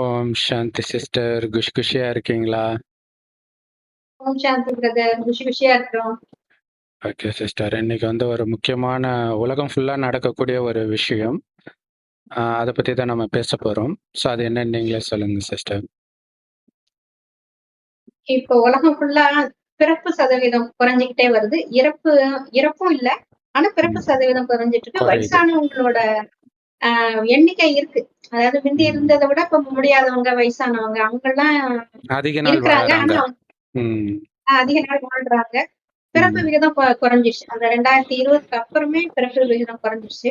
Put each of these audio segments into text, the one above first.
ஓம் சாந்தி சிஸ்டர். குஷியா இருக்கீங்களா? ஓம் சாந்தி பிரதர். குஷியா இருக்கிறோம். Okay sister. இன்னைக்கு வந்து ஒரு முக்கியமான உலகம் ஃபுல்லா நடக்கக்கூடிய ஒரு விஷயம். அதை பத்தி தான் நம்ம பேச போறோம். ஸோ அது என்னன்னு நீங்களே சொல்லுங்க சிஸ்டர். இப்போ உலகம் ஃபுல்லா பிறப்பு சதவீதம் குறைஞ்சிக்கிட்டே வருது. இறப்பும் இல்ல. ஆனா பிறப்பு சதவீதம் குறைஞ்சிட்டு இருக்கு. குறையுது. வயசானவங்களோட எண்ணிக்கை இருக்கு. அதாவது முந்தி இருந்ததை விட இப்ப முடியாதவங்க, வயசானவங்க அவங்க எல்லாம் அதிக நாள் இருக்கிறாங்க. வாழறாங்க. ஆனா அதிக நாள் வாழ்றாங்க. பிறப்பு விகிதம் குறைஞ்சிருச்சு. அந்த 2020க்கு அப்புறமே பிறப்பு விகிதம் குறைஞ்சிருச்சு.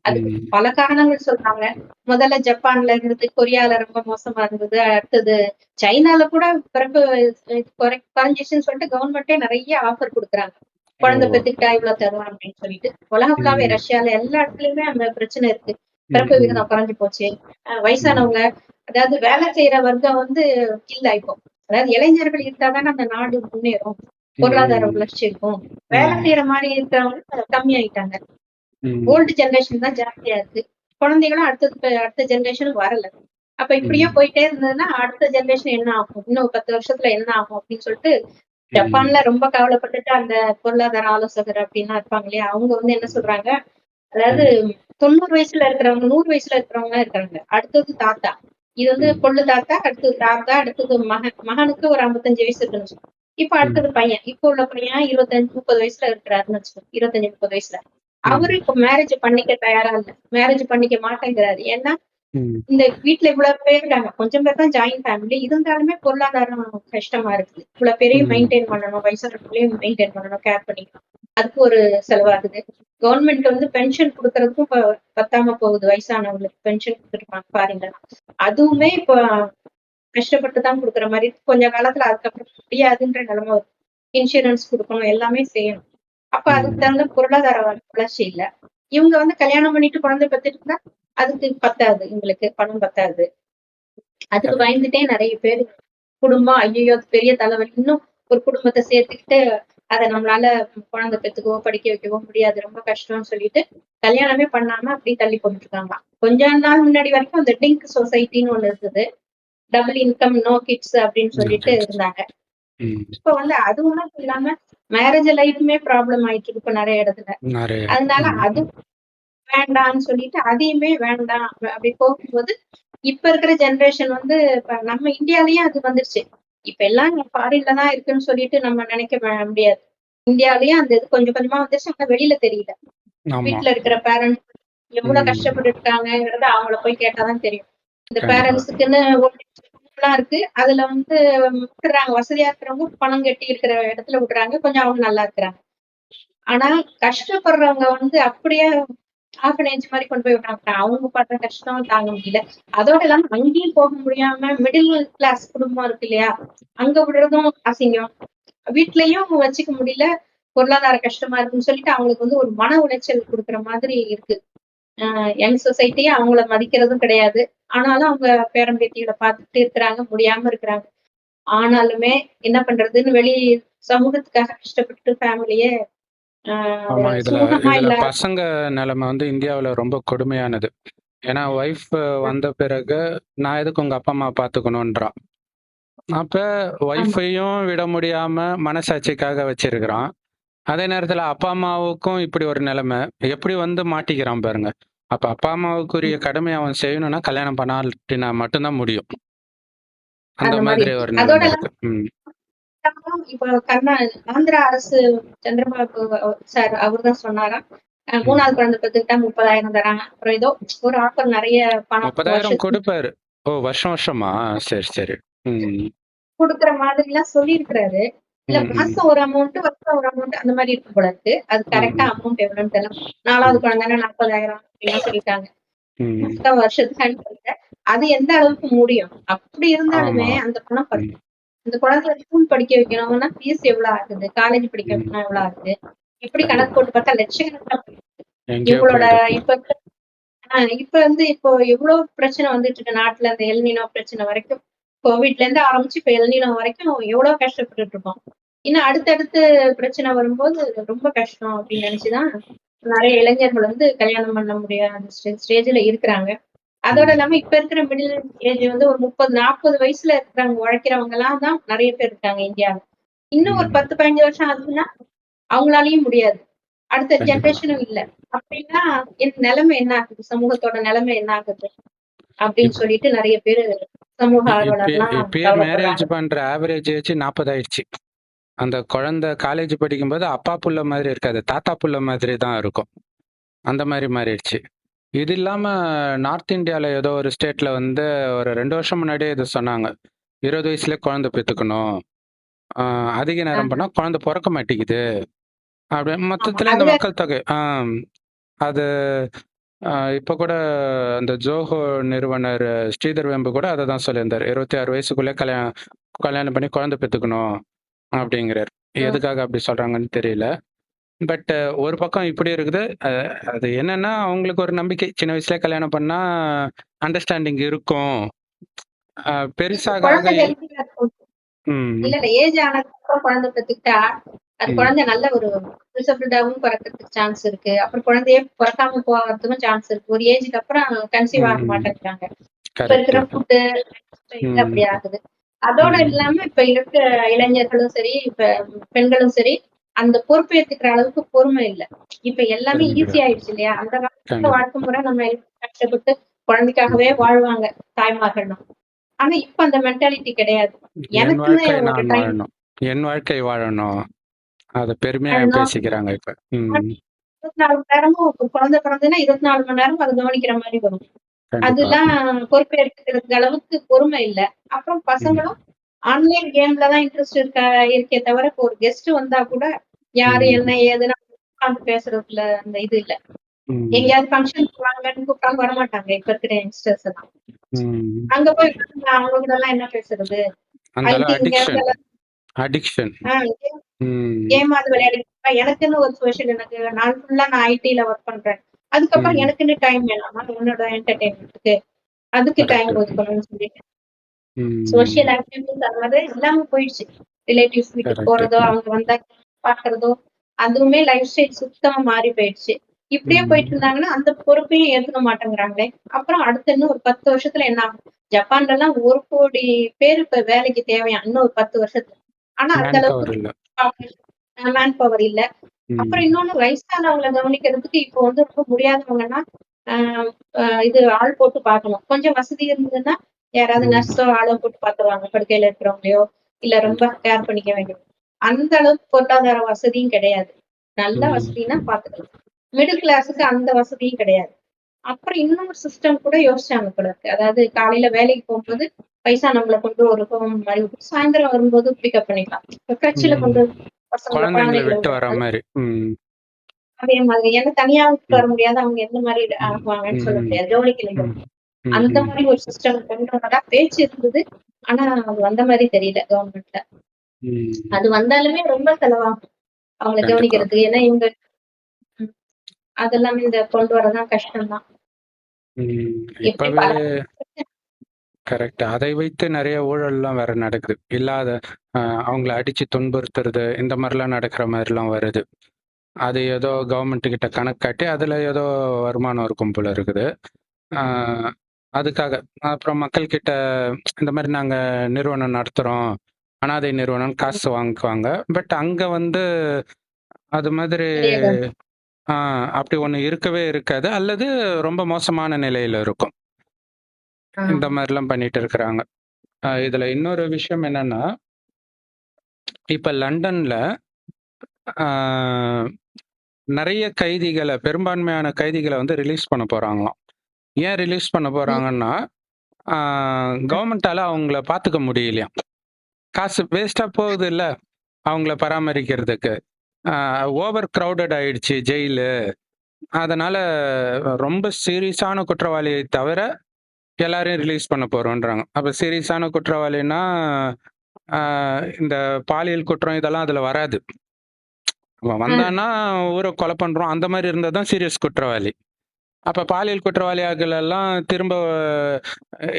அதுக்கு பல காரணங்கள் சொல்றாங்க. முதல்ல ஜப்பான்ல இருந்தது, கொரியால ரொம்ப மோசமா இருந்தது. அடுத்தது சைனால கூட பிறப்பு குறைஞ்சிச்சுன்னு சொல்லிட்டு கவர்மெண்டே நிறைய ஆஃபர் கொடுக்குறாங்க. குழந்தை பெத்துக்கிட்டா இவ்வளவு தருவோம் அப்படின்னு சொல்லிட்டு. உலகம் ஃபுல்லாவே ரஷ்யால எல்லா இடத்துலயுமே அந்த பிரச்சனை இருக்கு. பிறப்பு விகிதம் குறைஞ்சு போச்சு. வயசானவங்க, அதாவது வேலை செய்யற வர்க்கம் வந்து இல்ல இப்போ. அதாவது இளைஞர்கள் இருந்தாதானே அந்த நாடு முன்னேறும், பொருளாதார வளர்ச்சி இருக்கும். வேலை செய்யற மாதிரி இருக்கிறவங்க கம்மி ஆயிட்டாங்க. ஓல்டு ஜெனரேஷன் தான் ஜாஸ்தியா இருக்கு. குழந்தைகளும் அடுத்த ஜெனரேஷன் வரல. அப்ப இப்படியே போயிட்டே இருந்ததுன்னா அடுத்த ஜெனரேஷன் என்ன ஆகும், இன்னும் 10 வருஷத்துல என்ன ஆகும் அப்படின்னு சொல்லிட்டு ஜப்பான்ல ரொம்ப கவலைப்பட்டுட்டு அந்த பொருளாதார ஆலோசகர் அப்படின்னா இருப்பாங்க இல்லையா, அவங்க வந்து என்ன சொல்றாங்க, அதாவது 90 வயசுல இருக்கிறவங்க, 100 வயசுல இருக்கிறவங்க இருக்காங்க. அடுத்தது தாத்தா, இது வந்து கொள்ளு தாத்தா, அடுத்தது தாத்தா, அடுத்தது மகனுக்கு ஒரு 55 வயசு இருக்குன்னு வச்சுக்கோங்க. இப்ப அடுத்தது பையன், இப்ப உள்ள பையன் 25 30 வயசுல இருக்கிறாருன்னு வச்சுக்கோங்க. 25 30 வயசுல அவரு இப்ப மேரேஜ் பண்ணிக்க தயாரா இல்ல, மேரேஜ் பண்ணிக்க மாட்டேங்கிறாரு. ஏன்னா இந்த வீட்டுல இவ்வளவு பேர் இருக்காங்க, கொஞ்சம் பேர் தான் ஜாயிண்ட் ஃபேமிலி, இருந்தாலுமே பொருளாதாரம் கஷ்டமா இருக்குது. இவ்வளவு பேரையும் மெயின்டைன் பண்ணணும், வயசானவங்களையும் மெயின்டைன் பண்ணணும், கேர் பண்ணிக்கணும். அதுக்கு ஒரு செலவாகுது. கவர்மெண்ட் வந்து பென்ஷன் கொடுக்கறதுக்கும் இப்ப பத்தாம போகுது. வயசானவங்களுக்கு பென்ஷன் கொடுத்துருப்பாங்க ஃபாரின்ல. அதுவுமே இப்ப கஷ்டப்பட்டு தான் கொடுக்குற மாதிரி கொஞ்ச காலத்துல அதுக்கப்புறம் முடியாதுன்ற நிலைமை வரும். இன்சூரன்ஸ் கொடுக்கணும், எல்லாமே செய்யணும். அப்ப அதுக்கு தகுந்த பொருளாதார வளர்ச்சி இல்ல. இவங்க வந்து கல்யாணம் பண்ணிட்டு குழந்தை பெத்துட்டு இருந்தா அதுக்கு பத்தாது, இவங்களுக்கு பணம் பத்தாது. அதுக்கு பயந்துட்டே நிறைய பேர் குடும்பம், ஐயோ பெரிய தலைவலி, இன்னும் ஒரு குடும்பத்தை சேர்த்துக்கிட்டு அதை நம்மளால குழந்தை பெத்துக்கவோ படிக்க வைக்கவோ முடியாது, ரொம்ப கஷ்டம்னு சொல்லிட்டு கல்யாணமே பண்ணாம அப்படி தள்ளி போட்டுட்டு இருக்காங்க. கொஞ்ச நாள் முன்னாடி வரைக்கும் அந்த டிங்க் சொசைட்டின்னு ஒண்ணு இருந்தது. டபுள் இன்கம் நோ கிட்ஸ் அப்படின்னு சொல்லிட்டு இருந்தாங்க. இப்ப வந்து அது ஒண்ணும் இல்லாம மேரேஜ் லைஃப்மே ப்ராப்ளம் ஆயிட்டு இருக்கு இப்ப நிறைய இடத்துல. அதனால அது வேண்டாம்னு சொல்லிட்டு அதையுமே வேண்டாம் அப்படி போகும்போது இப்ப இருக்கிற ஜெனரேஷன் வந்து இப்ப நம்ம இந்தியாலயும் அது வந்துருச்சு. இப்ப எல்லாம் ஃபாரின்ல தான் இருக்குன்னு சொல்லிட்டு நம்ம நினைக்க முடியாது. இந்தியாலயும் அந்த இது கொஞ்சம் கொஞ்சமா வந்துருச்சு. ஆனா வெளியில தெரியல. வீட்டுல இருக்கிற பேரண்ட்ஸ் எவ்வளவு கஷ்டப்பட்டு இருக்காங்கிறத அவங்கள போய் கேட்டாதான் தெரியும். இந்த பேரண்ட்ஸுக்குன்னு எல்லாம் இருக்கு. அதுல வந்து விட்டுறாங்க. வசதியா இருக்கிறவங்க பணம் கட்டி இருக்கிற இடத்துல விடுறாங்க, கொஞ்சம் அவங்க நல்லா இருக்கிறாங்க. ஆனா கஷ்டப்படுறவங்க வந்து அப்படியே ஆர்ஃபனேஜ் மாதிரி கொண்டு போய் விடுறாங்க. அவங்க படுற கஷ்டம் தாங்க முடியல. அதோட இல்லாம அங்கேயும் போக முடியாம மிடில் கிளாஸ் குடும்பம் இருக்கு இல்லையா, அங்க விடுறதும் அசிங்கம். வீட்லயும் வச்சுக்க முடியல, பொருளாதார கஷ்டமா இருக்குன்னு சொல்லிட்டு அவங்களுக்கு வந்து ஒரு மன உளைச்சல் கொடுக்குற மாதிரி இருக்கு. யங் சொசைட்டியே அவங்கள மதிக்கிறதும் கிடையாது. ஆனாலும் அவங்க பேரன் பேத்திகளை பார்த்துட்டு இருக்கிறாங்க, முடியாம இருக்கிறாங்க. ஆனாலுமே என்ன பண்றதுன்னு வெளி சமூகத்துக்காக கஷ்டப்பட்டு ஃபேமிலியே ஆமா, இதுல சுமூகமா இதுல இல்ல. பசங்க நிலைமை வந்து இந்தியாவுல ரொம்ப கொடுமையானது. ஏன்னா ஒய்ஃப் வந்த பிறகு நான் எதுக்கு உங்க அப்பா அம்மா பாத்துக்கணும்ன்றான். அப்ப ஒய்ஃபையும் விட முடியாம மனசாட்சிக்காக வச்சிருக்கிறான். அதே நேரத்துல அப்பா அம்மாவுக்கும் இப்படி ஒரு நிலைமை, எப்படி வந்து மாட்டிக்கிறான் பாருங்க. அப்ப அப்பா அம்மாவுக்குரிய கடமை அவன் செய்யணும்னா கல்யாணம் பண்ணாட்டினா மட்டும்தான் முடியும். அந்த மாதிரி ஒரு அதோட நிலைமை இருக்கு. இப்ப ஆந்திரா அரசு சந்திரபாபு சார் அவர்தான் சொன்னாராம், 3வது குழந்தை பெத்துக்கிட்டா 30,000 தராங்க. அப்புறம் ஏதோ ஒரு ஆஃபர், நிறைய பணம் 30,000 வருஷத்துக்கு கொடுப்பாரு. ஓ, வருஷம் வருஷமா? சரி சரி. கொடுக்குற மாதிரி எல்லாம் சொல்லியிருக்கிறாரு. இல்ல மாசம் ஒரு அமௌண்ட், வருஷம் ஒரு அமௌண்ட், அந்த மாதிரி இருக்கு போல இருக்கு. அது கரெக்டா அமௌண்ட் எவ்வளவுன்னு தெரியல. 4வது குழந்தைன்னா 40,000 அப்படின்னு சொல்லிட்டாங்க. வருஷத்துக்கு அனுப்புங்க. அது எந்த அளவுக்கு முடியும்? அப்படி இருந்தாலுமே அந்த பணம் இந்த குழந்தைய ஸ்கூல் படிக்க வைக்கணும்னா ஃபீஸ் எவ்வளவு ஆகுது, காலேஜ் படிக்க வைக்கணும் எவ்வளவு ஆகுது, இப்படி கணக்கு போட்டு பார்த்தா லட்சக்கணக்கில் இவங்களோட இப்ப வந்து இப்போ எவ்வளவு பிரச்சனை வந்துட்டு இருக்கு நாட்டுல. அந்த எல்னினோ பிரச்சனை வரைக்கும், கோவிட்ல இருந்து ஆரம்பிச்சு இப்ப எல்னினோ வரைக்கும் எவ்வளவு கஷ்டப்பட்டுட்டு இருக்கோம். இன்னும் அடுத்தடுத்து பிரச்சனை வரும்போது ரொம்ப கஷ்டம் அப்படின்னு நினைச்சுதான் நிறைய இளைஞர்கள் வந்து கல்யாணம் பண்ண முடியாத ஸ்டேஜ்ல இருக்கிறாங்க. அதோட ம். இல்லாம இப்ப இருக்கிற மிடில் ஏஜ் வந்து ஒரு 30, 40 வயசுல இருக்கிறவங்க உழைக்கிறவங்கலாம் தான் நெறைய பேர் இருக்காங்க இந்தியாவுல. இன்னும் ஒரு ம். 10, 15 வருஷம் ஆச்சுன்னா, அவங்களாலயும் முடியாது. அடுத்த கண்டிப்பா. ஜெனரேஷனும் இல்ல. அப்படின்னா நெலைமை என்ன ஆகுது? சமூகத்தோட நெலைமை என்ன ஆகுது? அப்படின்னு இப் சொல்லிட்டு நெறைய பேரு சமூக இப்பயே ஆர்வலர்லாம் இப்பயே மேரேஜ் கவலைப்படுறாங்க. பண்ற ஆவரேஜ் ஏஜ் 40 ஆயிடுச்சு. அந்த குழந்தை காலேஜ் படிக்கும்போது அப்பா புள்ள மாதிரி இருக்காது. தாத்தா புள்ள மாதிரி தான் இருக்கும். அந்த மாரி மாறிடுச்சு. இது இல்லாம நார்த் இந்தியால ஏதோ ஒரு ஸ்டேட்ல வந்து ஒரு 2 வருஷம் முன்னாடியே இது சொன்னாங்க. 20 வயசுலயே குழந்தை பெத்துக்கணும். அ அதிக நேரம் ஆஹ. பண்ணா குழந்தை பொறக்க மாட்டேங்குது. ஆமா. மொத்தத்துல இந்த அதுல மக்கள் தொகை அது இப்ப கூட அந்த ஜோஹோ நிறுவனர் ஸ்ரீதர் வெம்பு கூட அத தான் சொல்லியிருந்தாரு. 26 வயசுக்குள்ள கல்யாணம் பண்ணி குழந்தை பெத்துக்கணும் அப்படிங்கிறாரு. ம். எதுக்காக அப்படி சொல்றாங்கன்னு தெரியல. பட் ஒரு பக்கம் இப்படி இருக்குது. அது என்னன்னா, அவங்களுக்கு ஒரு நம்பிக்கை. சின்ன வயசுலயே கல்யாணம் பண்ணா அண்டர்ஸ்டாண்டிங் இருக்கும். இப்ப பெருசாக ஆக குழந்தை ஹெல்த்தியா இருக்கும். ம், இல்ல, இல்ல. ஏஜ் ஆனதுக்கப்புறம் குழந்தை பெத்துக்கிட்டா, அது ம், குழந்தை நல்ல ஒரு ரிசப்டிடாவும் பொறக்கறதுக்கு சான்ஸ் இருக்கு. அப்புறம் குழந்தையே பொறக்காம போகறதுக்கும் சான்ஸ் இருக்கு. ஒரு ஏஜ்க்கு அப்புறம் கன்சீவ் ஆக ம். மாட்டேங்கிறாங்க. இப்ப இருக்கிற கரெக்ட்டு. ஃபுட்டு ஸ்டைல் ம், அப்படி ஆகுது. அதோட ம். இல்லாம இப்ப இருக்கிற இளைஞர்களும் சரி, இப்ப பெண்களும் சரி, அந்த பொறுப்பேத்துக்கிற அளவுக்கு பொறுமை இல்ல. இப்ப எல்லாமே பொறுமை ஈஸி கிடையாது. ஆயிடுச்சு இல்லையா? அந்த காலத்துல கண்டிப்பா. வாழ்க்கை முறை நம்ம எல்லாம் கஷ்டப்பட்டு குழந்தைக்காகவே ம். வாழ்வாங்க தாய்மார்கள்லாம். ஆனா இப்ப அந்த மென்டாலிட்டி கிடையாது. என் எனக்குன்னு வாழ்க்கை ஒரு நான் டைம் வாழணும். என் வாழ்க்கை வாழணும். அத பெருமையா வாழணும். பேசிக்கிறாங்க இப்ப. ம். 24 மணி நேரமும் ஒரு குழந்தை பிறந்ததுன்னா 24 மணி நேரமும் அத கவனிக்கிற மாரி வரும். கண்டிப்பா. அதெல்லாம் பொறுப்பேற்கிறதுக்கு அளவுக்கு பொறுமை இல்ல. அப்புறம் ம். பசங்களும் ஆன்லைன் கேம்ல தான் இன்ட்ரெஸ்ட் இருக்கே தவிர, இப்போ ஒரு கெஸ்ட் வந்தா கூட யாரு ம். என்ன ஏதுன்னு உட்கார்ந்து பேசுறதுல அந்த இது இல்ல. ம். எங்கேயாவது ஃபங்ஷனுக்கு வாங்கன்னு கூப்பிட்டாலும் வரமாட்டாங்க இப்ப இருக்கிற யங்ஸ்டர்ஸ் எல்லாம். ம். அங்க போய் உட்கார்ந்து அவங்க கூடலாம் என்ன பேசுறது? அந்த அளவு இங்க அடிக்ஷன். இருந்தெல்லாம் அடிக்ஷன். ஆ ம். கேமாவது விளையாடிட்டு எனக்குன்னு ஒரு சோஷியல் எனக்கு நாள் ஃபுல்லா நான் ஐடில ஒர்க் பண்றேன். அதுக்கப்புறம் ம். எனக்குன்னு டைம் வேணாமா? என்னோட என்டர்டெயின்மென்ட்க்கு. அதுக்கு டைம் கரெக்ட்டு. ஒதுக்கணும்னு சொல்லிட்டு. ம். சோஷியல் ஆக்டிவிட்டீஸ் அது மாதிரி இல்லாம போயிடுச்சு. ரிலேட்டிவ்ஸ் வீட்டுக்கு கரெக்ட்டு. போறதோ, அவங்க வந்தா பார்க்கறதோ, அதுவுமே லைஃப் ஸ்டைல் சுத்தமா மாறி போயிடுச்சு. இப்படியே போயிட்டு ம். இருந்தாங்கன்னா, அந்த பொறுப்பையும் ஏத்துக்க மாட்டேங்கிறாங்களே! அப்புறம் அடுத்து இன்னும் ஒரு 10 வருஷத்துல என்ன ஆகும்? ஜப்பான்லலாம் 1,00,00,000 பேர் இப்ப வேலைக்கு தேவையாம். இன்னும் ஒரு 10 வருஷத்துல. ஆனா அந்த மேன் அளவுக்கு பவர் இல்ல. மேன் பவர் இல்ல. அப்புறம் ம். இன்னொன்னு வயசானவங்கள கவனிக்கிறதுக்கு இப்போ வந்து ரொம்ப முடியாதவங்கன்னா, அ இது ஆள் போட்டு பார்க்கணும். கொஞ்சம் வசதி இருந்ததுன்னா, யாராவது ம். நர்ஸோ ஆளோ போட்டு பார்த்துருவாங்க. படுக்கையில இருக்கிறவங்களையோ, இல்ல ரொம்ப கண்டிப்பா. கேர் பண்ணிக்க வேண்டியது. அந்த அளவுக்கு பொருளாதார வசதியும் கிடையாது. நல்ல ம். வசதின்னா பார்த்துக்கலாம். மிடில் கிளாஸ்க்கு அந்த வசதியும் கிடையாது. அப்புறம் இன்னொரு சிஸ்டம் கூட யோசிச்சாங்க போல இருக்கு. அதாவது காலையில வேலைக்கு போகும்போது வயசானவங்கள கொண்டு ஒரு ஹோம் மாரி விட்டு, சாயந்தரம் வரும்போது பிக்கப் பண்ணிக்கலாம். இப்ப கிரட்ச்ல ம். கொண்டு குழந்தைங்கள குழந்தைங்கள விட்டு விடுற வர மாதிரி. மாரி. ம். அதே மாதிரி ஏன்னா தனியா விட்டுட்டு ம். வர முடியாது. அவங்க எந்த மாரி ம். ஆகுவாங்கன்னு சொல்ல ம். முடியாது. கவனிக்கலையும். ம். ம். அந்த ம். மாரி ஒரு சிஸ்டம் கொண்டு வரதா பேச்சு இருந்தது. ஆனா அது வந்த மாரி தெரியல கவர்மெண்ட்ல. ம். அது வந்தாலுமே ரொம்ப செலவாகும். அவங்கள கண்டிப்பா. கவனிக்கிறதுக்கு. ஏன்னா இவங்க ம் அதெல்லாம் இந்த கொண்டு வரதான் கஷ்டம் தான். ம். இப்படி இப்பவே பல கரெக்ட். அதை வைத்து நெறைய ஊழல்லாம் வேற நடக்குது. இல்லாத அ அவங்கள அடிச்சு துன்புறுத்துறது, இந்த மாரிலாம் நடக்கிற மாரிலாம் வருது. அது ஏதோ கவர்மெண்ட் கிட்ட கணக்கு காட்டி, அதுல ஏதோ வருமானம் இருக்கும் போல இருக்குது. ஆ அதுக்காக. அப்புறம் மக்கள் கிட்ட இந்த மாரி நாங்க நிறுவனம் நடத்துறோம். அனாதை நிறுவனம்னு காசு வாங்குவாங்க. பட் அங்க வந்து அது மாதிரி கிடையாது. ஆ அப்படி ஒண்ணு இருக்கவே இருக்காது. அல்லது ரொம்ப மோசமான நிலையில இருக்கும். ஆ. இந்த மாரிலாம் பண்ணிட்டு இருக்கிறாங்க. இதுல இன்னொரு விஷயம் என்னன்னா, இப்ப லண்டன்ல ஆ நெறைய கைதிகள பெரும்பான்மையான கைதிகள வந்து ரிலீஸ் பண்ண போறாங்களாம். ஏன் ரிலீஸ் பண்ண ம். போறாங்கன்னா, ஆ ம். கவர்மெண்ட்டால அவங்கள பாத்துக்க முடியலையாம். காசு வேஸ்ட்டா போகுதுல்ல, அவங்கள பராமரிக்கிறதுக்கு. ஆ ஓவர் கிரவுடட் ஆயிடுச்சு ஜெயிலு. அதனால ரொம்ப சீரியஸான குற்றவாளியை தவிர எல்லாரையும் ரிலீஸ் பண்ண போறோம்ன்றாங்க. அப்ப சீரியஸான குற்றவாளின்னா, ஆ இந்த பாலியல் குற்றம் இதெல்லாம் அதுல வராது. அவன் ஆ. வந்தான்னா ஊர கொலை பண்றோம் அந்த மாரி இருந்தா தான் சீரியஸ் குற்றவாளி. அப்ப பாலியல் குற்றவாளிகள் எல்லாம் திரும்ப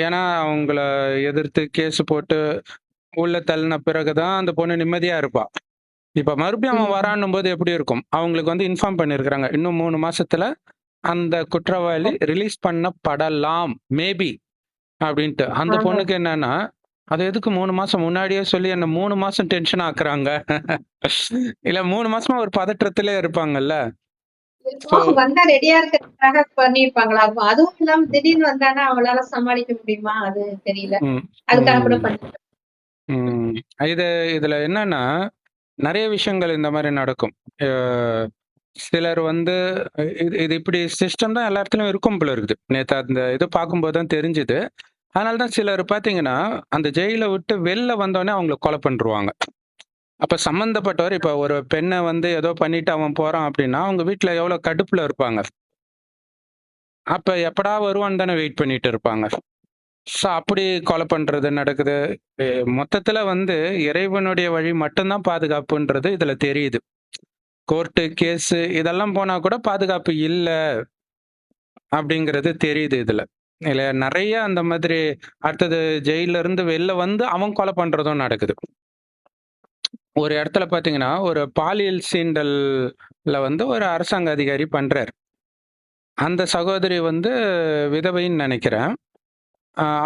ஏன்னா அவங்கள எதிர்த்து கேஸ் போட்டு உள்ள தள்ளின பிறகு தான் அந்த பொண்ணு நிம்மதியா இருப்பா. இப்ப மறுபடியும் அவன் ம். வரான்னும்போது எப்படி இருக்கும்? அவங்களுக்கு வந்து இன்ஃபார்ம் பண்ணியிருக்கிறாங்க. இன்னும் 3 மாசத்துல அந்த குற்றவாளி ரிலீஸ் பண்ணப்படலாம் மேபி அப்படின்ட்டு. அந்த ஆஹா. பொண்ணுக்கு என்னன்னா, அது எதுக்கு 3 மாசம் முன்னாடியே சொல்லி என்ன 3 மாசம் டென்ஷன் ஆக்குறாங்க. இல்ல 3 மாசமா ஒரு பதற்றத்திலே இருப்பாங்கல்ல. ஸோ வந்தா ரெடியா இருக்கிறதுக்காக பண்ணியிருப்பாங்களா இருக்கும். அதுவும் இல்லாம திடீர்னு வந்தானா அவளால சமாளிக்க முடியுமா? அது தெரியல. ம், அதுக்காக கூட ம், பண்ணி ம். இதுல என்னன்னா, நெறைய விஷயங்கள் இந்த மாரி நடக்கும். அ சிலர் வந்து இது இது இப்படி சிஸ்டம் தான் எல்லா இடத்துலயும் இருக்கும் போல இருக்குது. நேத்து அந்த இது பார்க்கும்போது தான் தெரிஞ்சுது. அதனால தான் சிலர் பார்த்தீங்கன்னா, அந்த ஜெயில விட்டு வெளில வந்தோனே அவங்கள கொலை பண்ருவாங்க. அப்ப சம்மந்தப்பட்டவர் இப்ப ஒரு பெண்ண வந்து ஏதோ பண்ணிட்டு அவன் போறான் அப்படின்னா, அவங்க வீட்ல எவ்வளோ கடுப்புல இருப்பாங்க. அப்ப எப்படா வருவான்னு தானே வெயிட் பண்ணிட்டு இருப்பாங்க. ஸோ அப்படி கொலை பண்றது நடக்குது. எ மொத்தத்துல வந்து இறைவனுடைய வழி மட்டும் தான் பாதுகாப்புன்றது இதுல தெரியுது. கோர்ட்டு, கேஸு இதெல்லாம் போனா கூட பாதுகாப்பு இல்ல அப்படிங்கிறது தெரியுது இதுல. இல்ல நெறைய அந்த மாதிரி அடுத்தது ஜெயில்ல இருந்து வெளில வந்து அவன் கொலை பண்றதும் நடக்குது. ஒரு இடத்துல பார்த்தீங்கன்னா, ஒரு பாலியல் சீண்டல்ல வந்து ஒரு அரசாங்க அதிகாரி பண்றாரு. அந்த சகோதரி வந்து விதவைன்னு நெனைக்கிறேன்.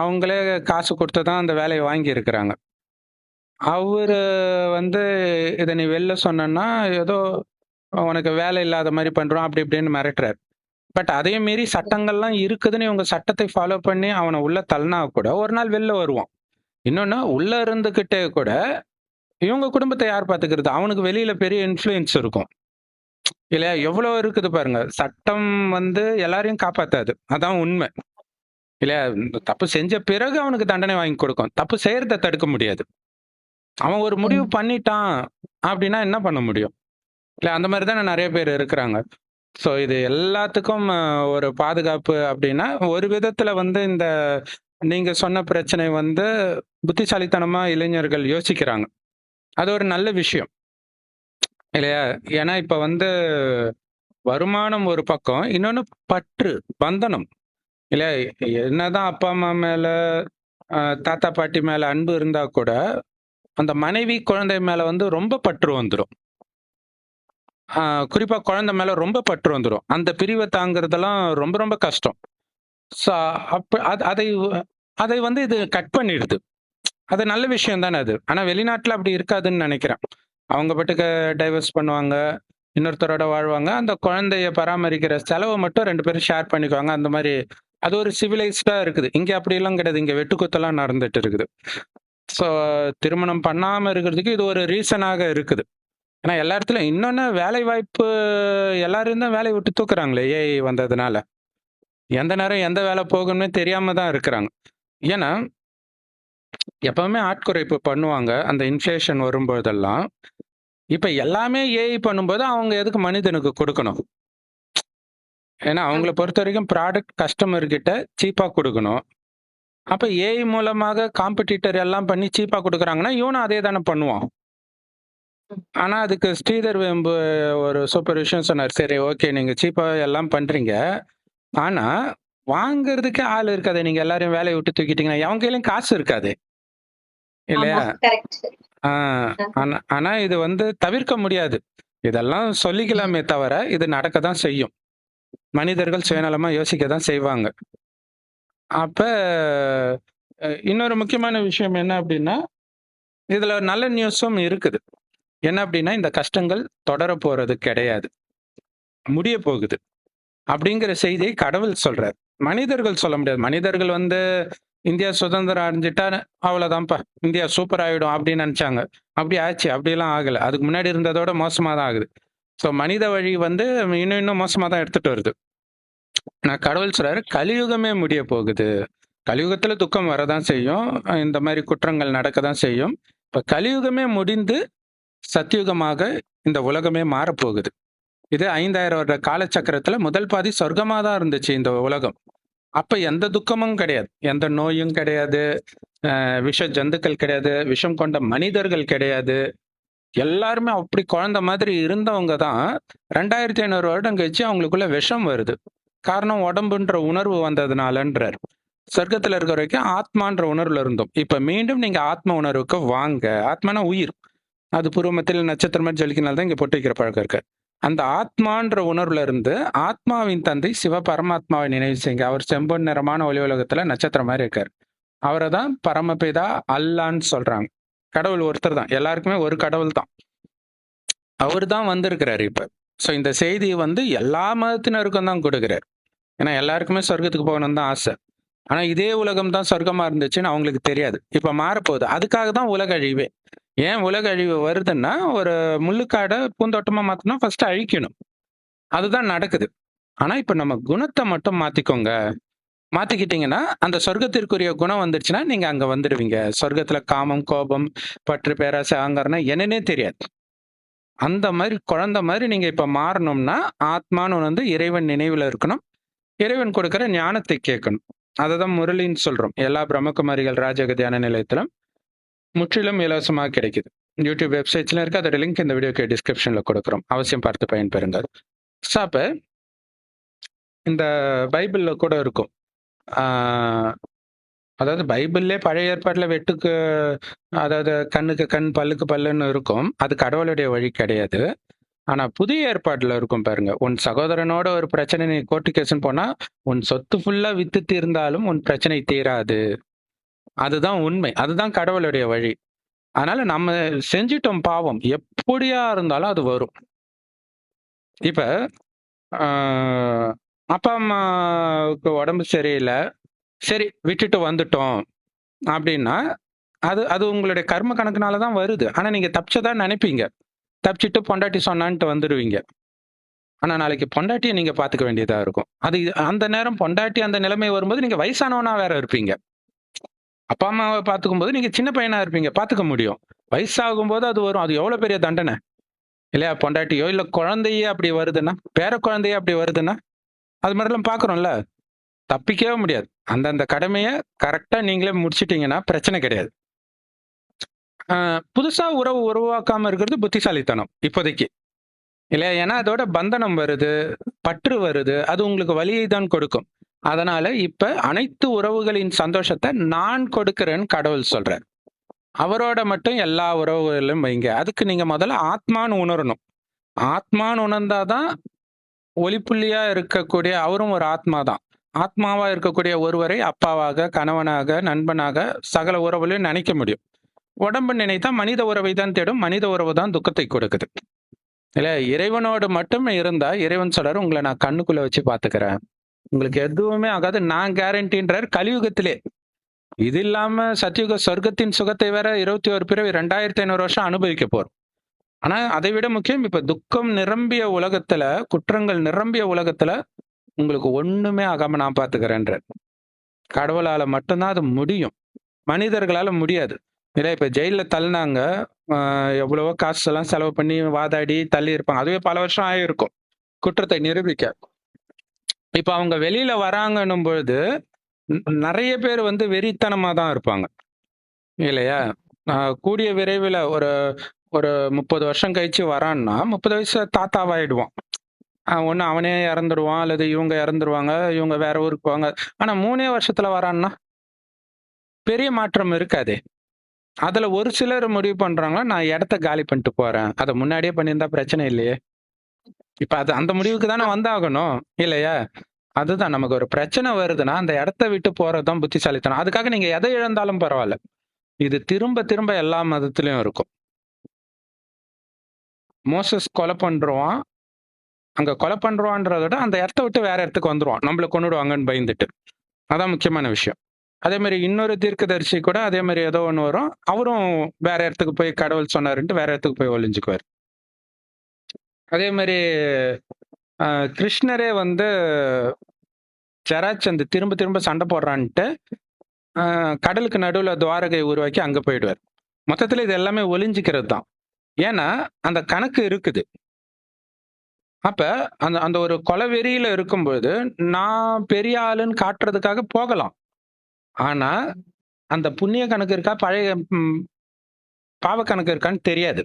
அவங்களே காசு குடுத்து தான் அந்த வேலைய வாங்கியிருக்கிறாங்க. அவரு வந்து இத நீ வெளில சொன்னன்னா, ஏதோ உனக்கு வேலை இல்லாத மாரி பண்றோம் அப்படி இப்படின்னு மிரட்டுறாரு. பட் அதையும் மீறி சட்டங்கள்லாம் இருக்குதுன்னு இவங்க சட்டத்தை ஃபாலோ பண்ணி அவன உள்ள தள்ளினா கூட ஒரு நாள் வெளில வருவான். இன்னொன்னு உள்ள இருந்துகிட்டே கூட இவங்க குடும்பத்த யார் பார்த்துக்கிறது? அவனுக்கு வெளியில பெரிய இன்ஃப்ளூயன்ஸ் இருக்கும். இல்லையா? எவ்வளோ இருக்குது பாருங்க. சட்டம் வந்து எல்லாரையும் காப்பாத்தாது. அதான் உண்ம. இல்லையா? தப்பு செஞ்ச பிறகு அவனுக்கு தண்டனை வாங்கி கொடுக்கும். தப்பு செய்யறத தடுக்க முடியாது. அவன் ஒரு முடிவு பண்ணிட்டான் அப்படின்னா என்ன பண்ண முடியும்? இல்ல அந்த மாரி தானே நெறைய பேர் இருக்கிறாங்க. ஸோ இது எல்லாத்துக்கும் ஒரு பாதுகாப்பு அப்படின்னா, ஒரு விதத்துல வந்து இந்த நீங்க சொன்ன பிரச்சனை வந்து புத்திசாலித்தனமா இளைஞர்கள் யோசிக்கிறாங்க. அது ஒரு நல்ல விஷயம். இல்லையா? ஏன்னா இப்ப வந்து வருமானம் ஒரு பக்கம், இன்னொன்னு பற்று, பந்தனம். இல்ல என்னதான் அப்பா, அம்மா மேல, தாத்தா, பாட்டி மேல அன்பு இருந்தா கூட, அந்த மனைவி, குழந்தை மேல வந்து ரொம்ப பற்று வந்துரும். அ குறிப்பா குழந்தை மேல ரொம்ப பற்று வந்துரும். அந்த பிரிவ தாங்குறதெல்லாம் ரொம்ப ரொம்ப கஷ்டம். ஸோ அப்ப அதை வந்து இது கட் பண்ணிடுது. அது நல்ல விஷயம் தானே அது. ஆனா வெளிநாட்ல அப்படி இருக்காதுன்னு நெனைக்கிறேன். அவங்க பாட்டுக்கு டைவர்ஸ் பண்ணுவாங்க. இன்னொருத்தரோட வாழ்வாங்க. அந்த குழந்தைய பராமரிக்கிற செலவ மட்டும் 2 பேரும் ஷேர் பண்ணிக்குவாங்க. அந்த மாரி அது ஒரு சிவிலைஸ்டா இருக்குது. இங்க அப்படிலாம் கிடையாது. இங்க வெட்டுக்குத்தெல்லாம் நடந்துட்டு இருக்குது. ஸோ திருமணம் பண்ணாம இருக்கிறதுக்கு இது ஒரு ரீசனாக இருக்குது. ஏன்னா எல்லா இடத்துலயும் இன்னொன்னு வேலைவாய்ப்பு எல்லாரும் தான் வேலைய விட்டு தூக்குறாங்களே ஏஐ வந்ததுனால. எந்த நேரம் எந்த வேலை போகும்னே தெரியாம தான் இருக்கிறாங்க. ஏன்னா, எப்பவுமே ஆட்குறைப்பு பண்ணுவாங்க. அந்த இன்ஃப்ளேஷன் வரும்போதெல்லாம். இப்ப எல்லாமே ஏஐ பண்ணும்போது அவங்க எதுக்கு மனிதனுக்கு குடுக்கணும்? ஏன்னா அவங்கள பொறுத்தவரைக்கும் ப்ராடக்ட் கஸ்டமர் கிட்ட சீப்பா குடுக்கணும். அப்ப ஏஐ மூலமாக காம்படிட்டர் எல்லாம் பண்ணி சீப்பா குடுக்குறாங்கன்னா, இவனும் அதே தானே பண்ணுவான். ஆனா அதுக்கு ஸ்ரீதர் வெம்பு ஒரு சூப்பர் விஷயம் சொன்னாரு. சரி ஓகே நீங்க சீப்பா எல்லாம் பண்றீங்க. ஆனா வாங்குறதுக்கு ஆள் இருக்காதே. நீங்க எல்லாரையும் வேலைய விட்டு தூக்கிட்டீங்கன்னா, எவன் கையிலயும் காசு இருக்காதே. ஆமா. இல்லையா? கரெக்ட். ஆ ஆனா ஆனா இது வந்து தவிர்க்க முடியாது. இதெல்லாம் சொல்லிக்கலாமே தவிர, இது நடக்க தான் செய்யும். மனிதர்கள் சுயநலமா யோசிக்க தான் செய்வாங்க. அப்ப இன்னொரு முக்கியமான விஷயம் என்ன அப்டின்னா, இதுல ஒரு நல்ல நியூஸும் இருக்குது. என்ன அப்டின்னா, இந்த கஷ்டங்கள் தொடரப் போறது கிடையாது. முடிய போகுது. அப்டிங்கிற செய்தியை கடவுள் சொல்றார். மனிதர்கள் சொல்ல முடியாது. மனிதர்கள் வந்து இந்தியா சுதந்திரம் அடைஞ்சுட்டா அவ்வளோதான்ப்பா. இந்தியா சூப்பர் ஆயிடும் அப்டின்னு நெனச்சாங்க. அப்டி ஆச்சு. அப்டிலாம் ஆகல. அதுக்கு முன்னாடி இருந்ததோட மோசமா தான் ஆகுது. ஸோ மனித வழி வந்து இன்னும் இன்னும் மோசமா தான் எடுத்துட்டு வருது. நான் கடவுள் சொல்றாரு, கலியுகமே முடிய போகுது. கலியுகத்துல துக்கம் வரதான் செய்யும். இந்த மாரி குற்றங்கள் நடக்க தான் செய்யும். இப்ப கலியுகமே முடிந்து சத்தியுகமாக இந்த உலகமே மாறப்போகுது. இது 5000 வருட காலச்சக்கரத்துல முதல் பாதி சொர்க்கமா தான் இருந்துச்சு இந்த உலகம். அப்ப எந்த துக்கமும் கிடையாது. எந்த நோயும் கிடையாது. விஷ ஜந்துக்கள் கிடையாது. விஷம் கொண்ட மனிதர்கள் கிடையாது. எல்லாருமே அப்படி குழந்தை மாதிரி இருந்தவங்க தான் 2500 வருடம் கழிச்சு அவங்களுக்குள்ள விஷம் வருது. காரணம் உடம்புன்ற உணர்வு வந்ததுனாலன்றார். சொர்க்கத்துல இருக்கிற வரைக்கும் ஆத்மான்ற உணர்வுல இருந்தோம். இப்ப மீண்டும் நீங்க ஆத்ம உணர்வுக்கு வாங்க. ஆத்மானா உயிர். அது பூர்வ மத்தியில நட்சத்திரம் மாதிரி ஜொலிக்கிறனால தான் இங்க பொட்டு வைக்கிற பழக்கம் இருக்கு. அந்த ஆத்மான்ற உணர்வுல இருந்து ஆத்மாவின் தந்தை சிவ பரமாத்மாவை நினைவு செய்யுங்க. அவர் செம்பொன் நிறமான ஒளி உலகத்துல நட்சத்திரம் மாதிரி இருக்காரு. அவரை தான் பரமபிதா அல்லான்னு சொல்றாங்க. கடவுள் ஒருத்தர் தான், எல்லாருக்குமே ஒரு கடவுள் தான். அவர் தான் வந்திருக்கிறாரு இப்ப. ஸோ இந்த செய்தி வந்து எல்லா மதத்தினருக்கும் தான் கொடுக்குறாரு. ஏன்னா எல்லாருக்குமே சொர்க்கத்துக்கு போகணும்னு தான் ஆசை. ஆனா இதே உலகம் தான் சொர்க்கமா இருந்துச்சுன்னு அவங்களுக்கு தெரியாது. இப்ப மாறப்போகுது. அதுக்காக தான் உலக அழிவே. ஏன் உலக அழிவு வருதுன்னா, ஒரு முள்ளுக்காடை பூந்தோட்டமா மாத்தினா ஃபர்ஸ்ட் அழிக்கணும். அதுதான் நடக்குது. ஆனா இப்ப நம்ம குணத்தை மட்டும் மாத்திக்கோங்க. மாத்திக்கிட்டீங்கன்னா அந்த சொர்க்கத்திற்குரிய குணம் வந்துருச்சுன்னா நீங்க அங்க வந்துடுவீங்க. சொர்க்கத்துல காமம், கோபம், பற்று, பேராசை, அகங்காரம் என்னன்னே தெரியாது. அந்த மாதிரி குழந்தை மாதிரி நீங்க இப்ப மாறணும்னா ஆத்மான்னு வந்து இறைவன் நினைவுல இருக்கணும். இறைவன் கொடுக்கிற ஞானத்தை கேட்கணும். அததான் முரளின்னு சொல்றோம். எல்லா பிரம்மகுமாரிகள் ராஜக தியான நிலையத்திலும் முற்றிலும் இலவசமாக கிடைக்குது. யூடியூப் வெப்சைட்ஸ்ல இருக்கு. அதோட லிங்க் இந்த வீடியோக்கு டிஸ்கிரிப்ஷன்ல கொடுக்குறோம். அவசியம் பார்த்து பயன்பெறுங்க. ஸோ அப்ப இந்த பைபிள்ல கூட இருக்கும். அதாவது பைபிள்லே பழைய ஏற்பாட்டுல வெட்டுக்கு, அதாவது கண்ணுக்கு கண், பல்லுக்கு பல்லுன்னு இருக்கும். அது கடவுளுடைய வழி கிடையாது. ஆனா புதிய ஏற்பாட்டுல இருக்கும் பாருங்க. உன் சகோதரனோட ஒரு பிரச்சனை நீ கோர்ட்டு கேஸ்ன்னு போனா, உன் சொத்து ஃபுல்லா வித்து தீர்ந்தாலும் உன் பிரச்சனை தீராது. அதுதான் உண்மை. அதுதான் கடவுளுடைய வழி. அதனால நம்ம செஞ்சிட்டோம் பாவம். எப்படியா இருந்தாலும் அது வரும். இப்ப அப்பா அம்மாவுக்கு உடம்பு சரியில்லை, சரி விட்டுட்டு வந்துட்டோம் அப்படின்னா, அது அது உங்களுடைய கர்ம கணக்குனால தான் வருது. ஆனா நீங்க தப்பிச்சதா நினைப்பீங்க. தப்பிச்சிட்டு பொண்டாட்டி சொன்னான்ட்டு வந்துடுவீங்க. ஆனா நாளைக்கு பொண்டாட்டியை நீங்க பாத்துக்க வேண்டியதா இருக்கும். அது அந்த நேரம் பொண்டாட்டி அந்த நிலைமை வரும்போது நீங்க வயசானவனா வேற இருப்பீங்க. அப்பா அம்மாவை பாத்துக்கும் போது நீங்க சின்ன பையனா இருப்பீங்க, பாத்துக்க முடியும். வயசாகும் போது அது வரும். அது எவ்வளவு பெரிய தண்டனை இல்லையா? பொண்டாட்டியோ இல்ல குழந்தையே அப்படி வருதுன்னா, பேர குழந்தையே அப்படி வருதுன்னா, அது மாதிரிலாம் பாக்குறோம்ல. தப்பிக்கவே முடியாது. அந்தந்த கடமையை கரெக்டா நீங்களே முடிச்சிட்டீங்கன்னா பிரச்சனை கிடையாது. புதுசா உறவு உருவாக்காம இருக்கிறது புத்திசாலித்தனம் இப்போதைக்கு இல்லையா? ஏன்னா அதோட பந்தனம் வருது, பற்று வருது. அது உங்களுக்கு வலியை தான் கொடுக்கும். அதனால இப்ப அனைத்து உறவுகளின் சந்தோஷத்தை நான் கொடுக்கிறேன்னு கடவுள் சொல்றார். அவரோட மட்டும் எல்லா உறவுகளிலும் வைங்க. அதுக்கு நீங்க முதல்ல ஆத்மான்னு உணரணும். ஆத்மான்னு உணர்ந்தாதான் ஒளிப்புள்ளியா இருக்கக்கூடிய அவரும் ஒரு ஆத்மா தான். ஆத்மாவா இருக்கக்கூடிய ஒருவரை அப்பாவாக, கணவனாக, நண்பனாக, சகல உறவுலையும் நினைக்க முடியும். உடம்பு நினைத்தா மனித உறவை தான் தேடும். மனித உறவு தான் துக்கத்தை கொடுக்குது இல்ல. இறைவனோடு மட்டும் இருந்தா இறைவன் சொல்றாரு, உங்களை நான் கண்ணுக்குள்ள வச்சு பாத்துக்கிறேன், உங்களுக்கு எதுவுமே ஆகாது, நான் கேரண்டின்றார் கலியுகத்திலே. இது இல்லாம சத்தியுக சொர்க்கத்தின் சுகத்தை வேற 21 பிறவி 2500 வருஷம் அனுபவிக்க போறோம். ஆனா அதை விட முக்கியம், இப்ப துக்கம் நிரம்பிய உலகத்துல, குற்றங்கள் நிரம்பிய உலகத்துல உங்களுக்கு ஒண்ணுமே ஆகாம நான் பாத்துக்கிறேன்ற. கடவுளால மட்டும்தான் அது முடியும், மனிதர்களால முடியாது. இல்ல இப்ப ஜெயில தள்ளினாங்க, எவ்வளவோ காசு எல்லாம் செலவு பண்ணி வாதாடி தள்ளி இருப்பாங்க. அதுவே பல வருஷம் ஆயிருக்கும் குற்றத்தை நிரூபிக்க. இப்ப அவங்க வெளியில வராங்கன்னும் பொழுது நிறைய பேர் வந்து வெறித்தனமா தான் இருப்பாங்க இல்லையா? கூடிய விரைவில் ஒரு ஒரு 30 வருஷம் கழிச்சு வரான்னா 30 வயசுல தாத்தாவாயிடுவான். ஒண்ணு அவனே இறந்துடுவான், அல்லது இவங்க இறந்துருவாங்க, இவங்க வேற ஊருக்கு போவாங்க. ஆனா 3 வருஷத்துல வரான்னா பெரிய மாற்றம் இருக்காதே. அதுல ஒரு சிலர் முடிவு பண்றாங்களா, நான் இடத்த காலி பண்ணிட்டு போறேன், அதை முன்னாடியே பண்ணியிருந்தா பிரச்சனை இல்லையே. இப்ப அது அந்த முடிவுக்கு தானே வந்தாகணும் இல்லையா? அதுதான், நமக்கு ஒரு பிரச்சனை வருதுன்னா அந்த இடத்த விட்டு போறதுதான் புத்திசாலித்தனம். அதுக்காக நீங்க எதை இழந்தாலும் பரவாயில்ல. இது திரும்ப திரும்ப எல்லா மதத்திலயும் இருக்கும். மோசஸ் கொலை பண்றான், அங்க கொலை பண்றான்றத விட அந்த இடத்த விட்டு வேற இடத்துக்கு வந்துருவான், நம்மள கொன்னுடுவாங்கன்னு பயந்துட்டு. அதான் முக்கியமான விஷயம். அதே மாதிரி இன்னொரு தீர்க்கதரிசி கூட அதே மாதிரி ஏதோ ஒண்ணு வரும், அவரும் வேற இடத்துக்கு போய் கடவுள் சொன்னாருன்ட்டு வேற இடத்துக்கு போய் ஒளிஞ்சுக்குவார். அதே மாதிரி கிருஷ்ணரே வந்து ஜராச்சந்த் திரும்ப திரும்ப சண்டை போடுறான்ட்டு கடலுக்கு நடுவுல துவாரகை உருவாக்கி அங்க போயிடுவார். மொத்தத்துல இது எல்லாமே ஒளிஞ்சிக்கிறது தான். ஏன்னா அந்த கணக்கு இருக்குது. அப்ப அந்த அந்த ஒரு கொலவெறியில இருக்கும்போது நான் பெரிய ஆளுன்னு காட்டுறதுக்காக போகலாம். ஆனா அந்த புண்ணிய கணக்கு இருக்கா, பழைய பாவ கணக்கு இருக்கான்னு தெரியாது.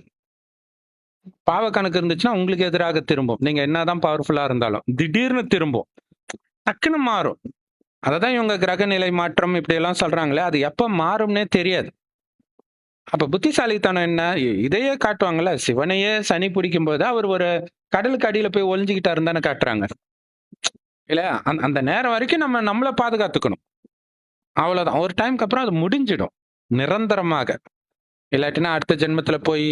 பாவ கணக்கு இருந்துச்சுன்னா உங்களுக்கு எதிராக திரும்பும். நீங்க என்னதான் பவர்ஃபுல்லா இருந்தாலும் திடீர்னு திரும்பும், டக்குன்னு மாறும். அததான் இவங்க கிரக நிலை மாற்றம் இப்படி எல்லாம் சொல்றாங்களே, அது எப்ப மாறும்னே தெரியாது. அப்ப புத்திசாலித்தனம் என்ன, இதையே காட்டுவாங்கல்ல. சிவனையே சனி பிடிக்கும் போது அவர் ஒரு கடலுக்கு அடியில போய் ஒளிஞ்சுக்கிட்டாருன்னு தானே காட்டுறாங்க. இல்லையா? அந்த நேரம் வரைக்கும் நம்ம நம்மள பாதுகாத்துக்கணும். அவ்வளவுதான். ஒரு டைம்க்கு அப்புறம் அது முடிஞ்சிடும். நிரந்தரமாக. இல்லாட்டினா அடுத்த ஜென்மத்துல போய்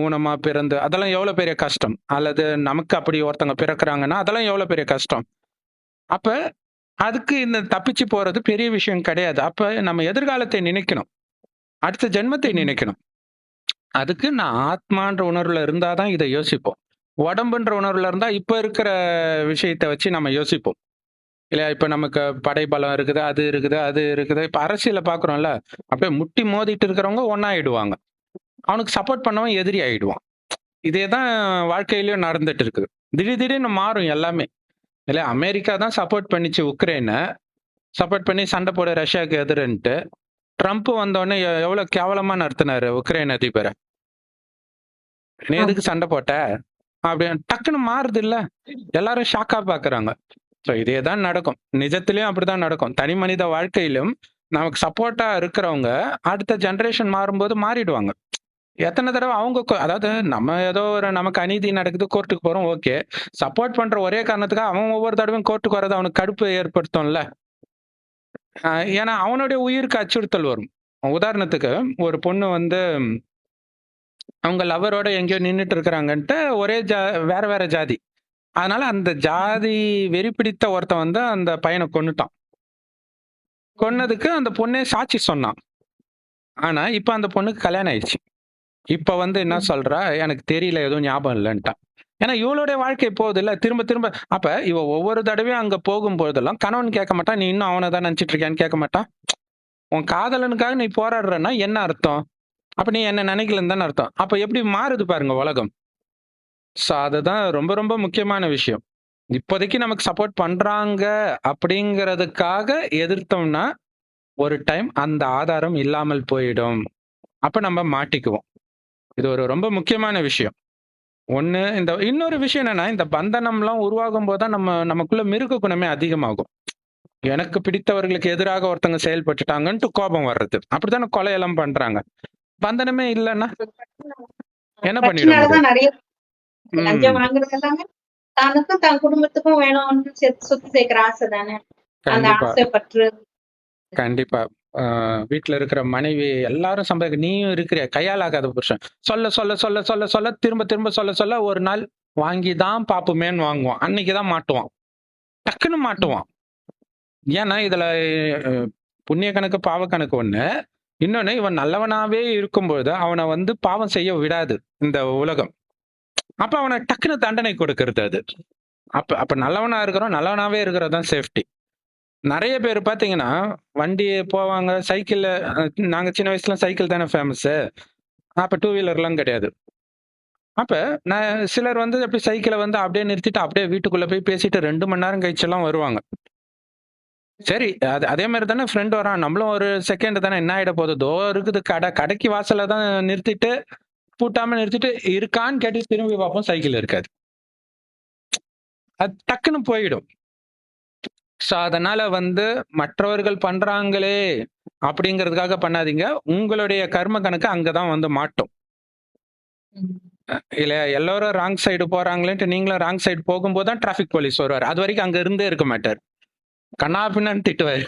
ஊனமா பிறந்து அதெல்லாம் எவ்வளவு பெரிய கஷ்டம். அல்லது நமக்கு அப்படி ஒருத்தங்க பிறக்குறாங்கன்னா, அதெல்லாம் எவ்வளவு பெரிய கஷ்டம். அப்ப அதுக்கு இந்த தப்பிச்சு போறது பெரிய விஷயம் கிடையாது. அப்ப நம்ம எதிர்காலத்தை நினைக்கணும். அடுத்த ஜென்மத்தை நினைக்கணும். அதுக்கு நான் ஆத்மான்ற உணர்வுல இருந்தா தான் இதை யோசிப்போம். உடம்புன்ற உணர்வுல இருந்தா இப்ப இருக்கிற விஷயத்தை வச்சு நம்ம யோசிப்போம். இல்லையா? இப்ப நமக்கு படைபலம் இருக்குது, அது இருக்குது, அது இருக்குது. இப்ப அரசியல பாக்குறோம்ல, அப்படியே முட்டி மோதிட்டு இருக்கிறவங்க ஒண்ணாயிடுவாங்க. அவனுக்கு சப்போர்ட் பண்ணவன் எதிரி ஆயிடுவான். இதேதான் வாழ்க்கையிலயும் நடந்துட்டு இருக்குது. திடீர்னு மாறும் எல்லாமே. இல்லையா? அமெரிக்கா தான் சப்போர்ட் பண்ணிச்சு உக்ரைனை. சப்போர்ட் பண்ணி சண்டை போட ரஷ்யாவுக்கு எதிரன்ட்டு. ட்ரம்ப் வந்தோடனே எவ்வளவு கேவலமா நடத்தினாரு உக்ரைன் அதிபரை. நீ எதுக்கு சண்டை போட்ட? அப்படி டக்குன்னு மாறுது இல்ல. எல்லாரும் ஷாக்கா பாக்குறாங்க. ஸோ இதே தான் நடக்கும். நிஜத்திலயும் அப்படிதான் நடக்கும். தனி மனித வாழ்க்கையிலும் நமக்கு சப்போர்ட்டா இருக்கிறவங்க அடுத்த ஜெனரேஷன் மாறும்போது மாறிடுவாங்க. எத்தனை தடவை அவங்க அதாவது நம்ம ஏதோ ஒரு நமக்கு அநீதி நடக்குது கோர்ட்டுக்கு போறோம், ஓகே. சப்போர்ட் பண்ற ஒரே காரணத்துக்காக அவன் ஒவ்வொரு தடவையும் கோர்ட்டுக்கு வர்றது அவனுக்கு கடுப்பு ஏற்படுத்தும்ல. ஏன்னா அவனுடைய உயிருக்கு அச்சுறுத்தல் வரும். உதாரணத்துக்கு ஒரு பொண்ணு வந்து அவங்க லவரோட எங்கேயோ நின்றுட்டு இருக்கிறாங்கன்ட்டு ஒரே வேற வேற ஜாதி. அதனால அந்த ஜாதி வெறி பிடித்த ஒருத்தன் வந்து அந்த பையனை கொன்னுட்டான். கொன்னதுக்கு அந்த பொண்ணே சாட்சி சொன்னான். ஆனா இப்ப அந்த பொண்ணுக்கு கல்யாணம் ஆயிடுச்சு. இப்ப வந்து என்ன சொல்றா, எனக்கு தெரியல, எதுவும் ஞாபகம் இல்லைன்ட்டான். ஏன்னா இவளுடைய வாழ்க்கை போகுது இல்ல, திரும்ப திரும்ப. அப்ப இவ ஒவ்வொரு தடவையும் அங்க போகும்போதெல்லாம் கணவன் கேட்க மாட்டான், நீ இன்னும் அவனை தான் நினைச்சிட்டு இருக்கியான்னு கேட்க மாட்டான். உன் காதலனுக்காக நீ போராடுறன்னா என்ன அர்த்தம்? அப்ப நீ என்ன நினைக்கலன்னு தானே அர்த்தம். அப்ப எப்படி மாறுது பாருங்க உலகம். ஸோ அதுதான் ரொம்ப ரொம்ப முக்கியமான விஷயம். இப்போதைக்கு நமக்கு சப்போர்ட் பண்றாங்க அப்படிங்கிறதுக்காக எதிர்த்தோம்னா ஒரு டைம் அந்த ஆதாரம் இல்லாமல் போயிடும். அப்ப நம்ம மாட்டிக்குவோம். இது ஒரு ரொம்ப முக்கியமான விஷயம். ஒண்ணு இந்த இன்னொரு விஷயம் என்னன்னா, இந்த பந்தனம்லாம் உருவாகும் போதுதான் நமக்குள்ள மிருக குணமே அதிகமாகும். எனக்கு பிடித்தவர்களுக்கு எதிராக ஒருத்தங்க செயல்பட்டுட்டாங்கன்ட்டு கோபம் வர்றது. அப்படித்தானே கொலையெல்லாம் பண்றாங்க. பந்தனமே இல்லைன்னா என்ன பண்ணிட முடியும்? பிரச்சனையாலதான் நிறைய லஞ்சம் வாங்குறது எல்லாமே தனக்கும் தன் குடும்பத்துக்கும் வேணும்னு சொத்து சேர்க்கிற ஆசை தானே. அந்த கண்டிப்பா ஆசை பற்று. கண்டிப்பா. வீட்டுல இருக்கிற மனைவி எல்லாரும் சம்பாதிக்க, நீயும் இருக்கிறிய கையால் ஆகாத புருஷன். சொல்ல சொல்ல சொல்ல சொல்ல சொல்ல திரும்ப திரும்ப சொல்ல சொல்ல ஒரு நாள் வாங்கிதான் பாப்புமேன்னு வாங்குவான். அன்னைக்குதான் மாட்டுவான். டக்குன்னு மாட்டுவான். ஏன்னா இதுல புண்ணிய கணக்கு பாவ கணக்கு ஒண்ணு. இன்னொன்னு, இவன் நல்லவனாவே இருக்கும்போது அவனை வந்து பாவம் செய்ய விடாது இந்த உலகம். அப்ப அவனை டக்குன்னு தண்டனை கொடுக்கறது அது. அப்ப நல்லவனா இருக்கிறோம், நல்லவனாவே இருக்கிறது தான் சேஃப்டி. நிறைய பேர் பாத்தீங்கன்னா வண்டி போவாங்க, சைக்கிள்ல. நாங்க சின்ன வயசுல சைக்கிள் தானே ஃபேமஸ். அப்ப டூ வீலர்லாம் கிடையாது. அப்ப நான் சிலர் வந்து அப்படி சைக்கிளை வந்து அப்படியே நிறுத்திட்டு அப்படியே வீட்டுக்குள்ள போய் பேசிட்டு 2 மணி நேரம் கழிச்செல்லாம் வருவாங்க. சரி, அதே மாதிரி தானே ஃப்ரெண்ட் வரான், நம்மளும் ஒரு செகண்ட் தானே, என்ன ஆயிட போகுது, தோ இருக்குது கடை, கடைக்கு வாசல்ல தான் நிறுத்திட்டு பூட்டாம நிறுத்திட்டு இருக்கான்னு கேட்டு திரும்பி பார்ப்போம், சைக்கிள் இருக்காது. அது டக்குன்னு போயிடும். ஸோ அதனால வந்து மற்றவர்கள் பண்றாங்களே அப்படிங்கிறதுக்காக பண்ணாதீங்க. உங்களுடைய கர்ம கணக்கு அங்கதான் வந்து மாட்டும். இல்ல, எல்லாரும் ராங் சைடு போறாங்களேன்ட்டு நீங்களும் ராங் சைடு போகும்போது தான் டிராபிக் போலீஸ் வருவார். அது வரைக்கும் அங்க இருந்தே இருக்க மாட்டார். கண்ணா பின்னான்னு திட்டுவாரு.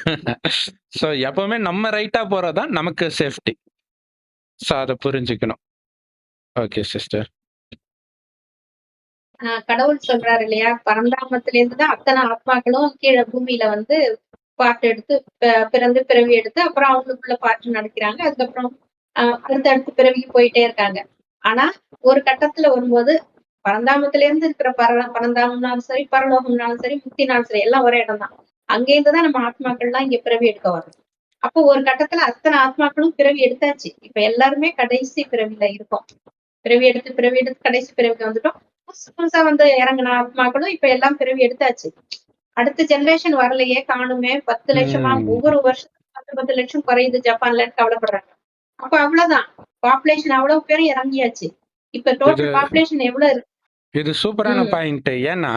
ஸோ எப்பவுமே நம்ம ரைட்டா போறதுதான் நமக்கு சேஃப்டி. ஸோ அதை புரிஞ்சுக்கணும். Okay sister. கடவுள் சொல்றாரு இல்லையா, பரந்தாமத்துல இருந்துதான் அத்தனை ஆத்மாக்களும் கீழே பூமியில வந்து பாட்டு எடுத்து பிறந்து பிறவி எடுத்து அப்புறம் அவங்களுக்குள்ள பாட்டு நடக்கிறாங்க. அதுக்கப்புறம் அடுத்தடுத்து பிறவிக்கு போயிட்டே இருக்காங்க. ஆனா ஒரு கட்டத்துல வரும்போது பரந்தாமத்துல இருந்து இருக்கிற பரந்தாமம்னாலும் சரி, பரலோகம்னாலும் சரி, முக்தினாலும் சரி, எல்லாம் ஒரே இடம் தான். அங்க இருந்துதான் நம்ம ஆத்மாக்கள்லாம் இங்க பிறவி எடுக்க வரோம். அப்போ ஒரு கட்டத்துல அத்தனை ஆத்மாக்களும் பிறவி எடுத்தாச்சு. இப்ப எல்லாருமே கடைசி பிறவில இருக்கோம். பிறவி எடுத்து கடைசி பிறவிக்கு வந்துட்டோம். புதுசா வந்து இறங்கின ஆத்மாக்களும் இப்ப எல்லாம் பிறவி எடுத்தாச்சு. அடுத்த ஜெனரேஷன் வரலையே, காணுமே, 10 லட்சமா ஒவ்வொரு வருஷத்துக்கு 10 லட்சம் குறையுது ஜப்பான்ல கவலைப்படுறாங்க. அப்ப அவ்வளவுதான், பாப்புலேஷன் அவ்வளவு பேரும் இறங்கியாச்சு. இப்ப டோட்டல் பாப்புலேஷன் எவ்வளவு இருக்கு? இது சூப்பரான பாயிண்ட். ஏன்னா